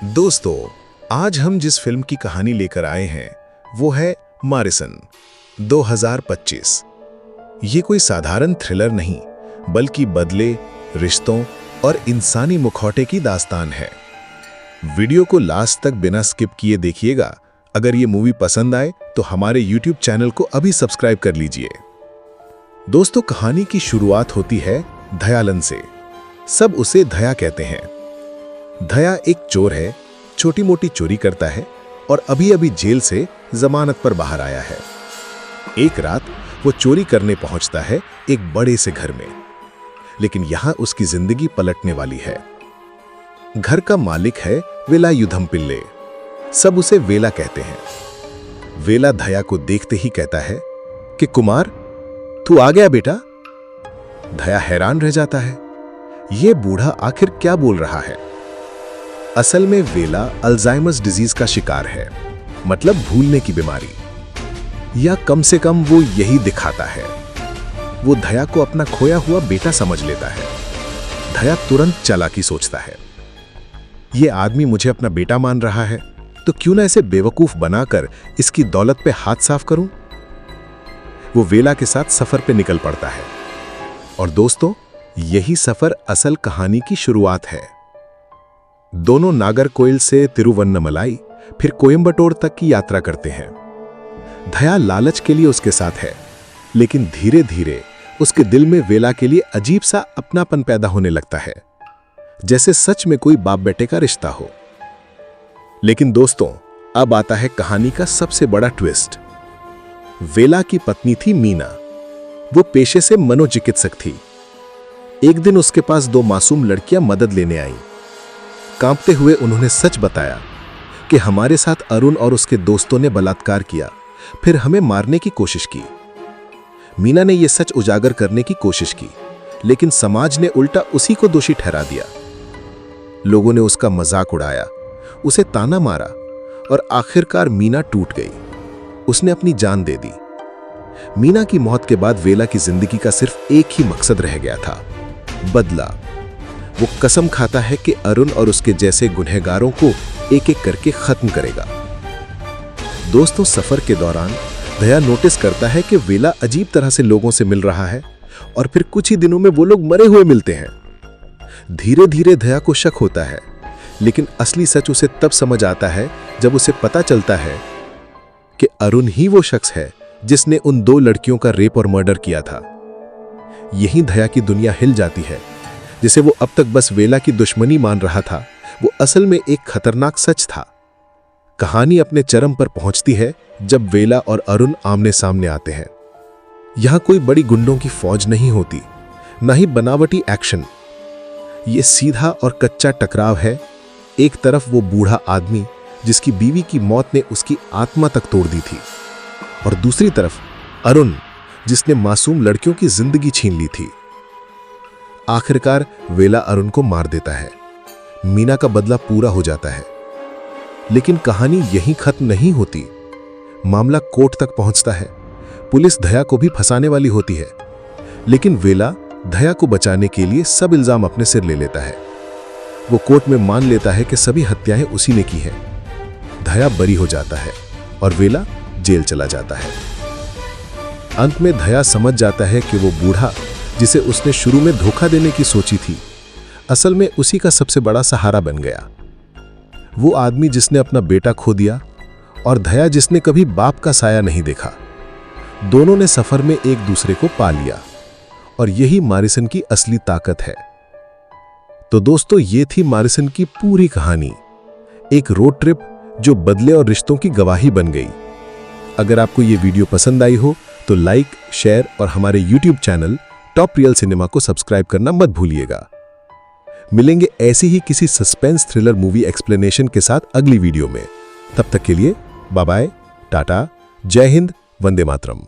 दोस्तों, आज हम जिस फिल्म की कहानी लेकर आए हैं वो है मारिसन 2025। ये कोई साधारण थ्रिलर नहीं बल्कि बदले, रिश्तों और इंसानी मुखौटे की दास्तान है। वीडियो को लास्ट तक बिना स्किप किए देखिएगा। अगर ये मूवी पसंद आए तो हमारे YouTube चैनल को अभी सब्सक्राइब कर लीजिए। दोस्तों, कहानी की शुरुआत होती है दयालन से। सब उसे दया कहते हैं। दया एक चोर है, छोटी मोटी चोरी करता है और अभी अभी जेल से जमानत पर बाहर आया है। एक रात वो चोरी करने पहुंचता है एक बड़े से घर में, लेकिन यहां उसकी जिंदगी पलटने वाली है। घर का मालिक है वेलायुधम पिल्ले। सब उसे वेला कहते हैं। वेला दया को देखते ही कहता है कि कुमार, तू आ गया बेटा। दया हैरान रह जाता है, ये बूढ़ा आखिर क्या बोल रहा है। असल में वेला अल्जाइमर्स डिजीज का शिकार है, मतलब भूलने की बीमारी, या कम से कम वो यही दिखाता है। वो दया को अपना खोया हुआ बेटा समझ लेता है। दया तुरंत चालाकी सोचता है, ये आदमी मुझे अपना बेटा मान रहा है, तो क्यों ना इसे बेवकूफ बनाकर इसकी दौलत पे हाथ साफ करूं। वो वेला के साथ सफर पे निकल पड़ता है। और दोस्तों, यही सफर असल कहानी की शुरुआत है। दोनों नागरकोइल से तिरुवन्नमलाई फिर कोयंबटूर तक की यात्रा करते हैं। दया लालच के लिए उसके साथ है, लेकिन धीरे धीरे उसके दिल में वेला के लिए अजीब सा अपनापन पैदा होने लगता है, जैसे सच में कोई बाप बेटे का रिश्ता हो। लेकिन दोस्तों, अब आता है कहानी का सबसे बड़ा ट्विस्ट। वेला की पत्नी थी मीना। वो पेशे से मनोचिकित्सक थी। एक दिन उसके पास दो मासूम लड़कियां मदद लेने आईं। कांपते हुए उन्होंने सच बताया कि हमारे साथ अरुण और उसके दोस्तों ने बलात्कार किया, फिर हमें मारने की कोशिश की। मीना ने यह सच उजागर करने की कोशिश की, लेकिन समाज ने उल्टा उसी को दोषी ठहरा दिया। लोगों ने उसका मजाक उड़ाया, उसे ताना मारा और आखिरकार मीना टूट गई। उसने अपनी जान दे दी। मीना की मौत के बाद वेला की जिंदगी का सिर्फ एक ही मकसद रह गया था, बदला। वो कसम खाता है कि अरुण और उसके जैसे गुनहगारों को एक एक करके खत्म करेगा। दोस्तों, सफर के दौरान दया नोटिस करता है कि वेला अजीब तरह से लोगों से मिल रहा है और फिर कुछ ही दिनों में वो लोग मरे हुए मिलते हैं। धीरे धीरे दया को शक होता है, लेकिन असली सच उसे तब समझ आता है जब उसे पता चलता है कि अरुण ही वो शख्स है जिसने उन दो लड़कियों का रेप और मर्डर किया था। यही दया की दुनिया हिल जाती है। जिसे वो अब तक बस वेला की दुश्मनी मान रहा था, वो असल में एक खतरनाक सच था। कहानी अपने चरम पर पहुंचती है जब वेला और अरुण आमने सामने आते हैं। यहां कोई बड़ी गुंडों की फौज नहीं होती, ना ही बनावटी एक्शन। ये सीधा और कच्चा टकराव है। एक तरफ वो बूढ़ा आदमी जिसकी बीवी की मौत ने उसकी आत्मा तक तोड़ दी थी, और दूसरी तरफ अरुण जिसने मासूम लड़कियों की जिंदगी छीन ली थी। आखिरकार वेला अरुण को मार देता है। मीना का बदला पूरा हो जाता है। लेकिन कहानी यहीं खत्म नहीं होती। मामला कोर्ट तक पहुंचता है। पुलिस दया को भी फंसाने वाली होती है, लेकिन वेला दया को बचाने के लिए सब इल्जाम अपने सिर ले लेता है। वो कोर्ट में मान लेता है कि सभी हत्याएं उसी ने की हैं। दया बरी हो जाता है और वेला जेल चला जाता है। अंत में दया समझ जाता है कि वो बूढ़ा जिसे उसने शुरू में धोखा देने की सोची थी, असल में उसी का सबसे बड़ा सहारा बन गया। वो आदमी जिसने अपना बेटा खो दिया और दया जिसने कभी बाप का साया नहीं देखा। दोनों ने सफर में एक दूसरे को पा लिया, और यही मारिसन की असली ताकत है। तो दोस्तों, ये थी मारिसन की पूरी कहानी। एक रोड ट्रिप जो बदले और रिश्तों की गवाही बन गई। अगर आपको ये वीडियो पसंद आई हो तो लाइक, शेयर और हमारे YouTube channel top real cinema को सब्सक्राइब करना मत भूलिएगा। मिलेंगे ऐसी ही किसी सस्पेंस थ्रिलर मूवी एक्सप्लेनेशन के साथ अगली वीडियो में। तब तक के लिए बाय बाय, टाटा, जय हिंद, वंदे मातरम।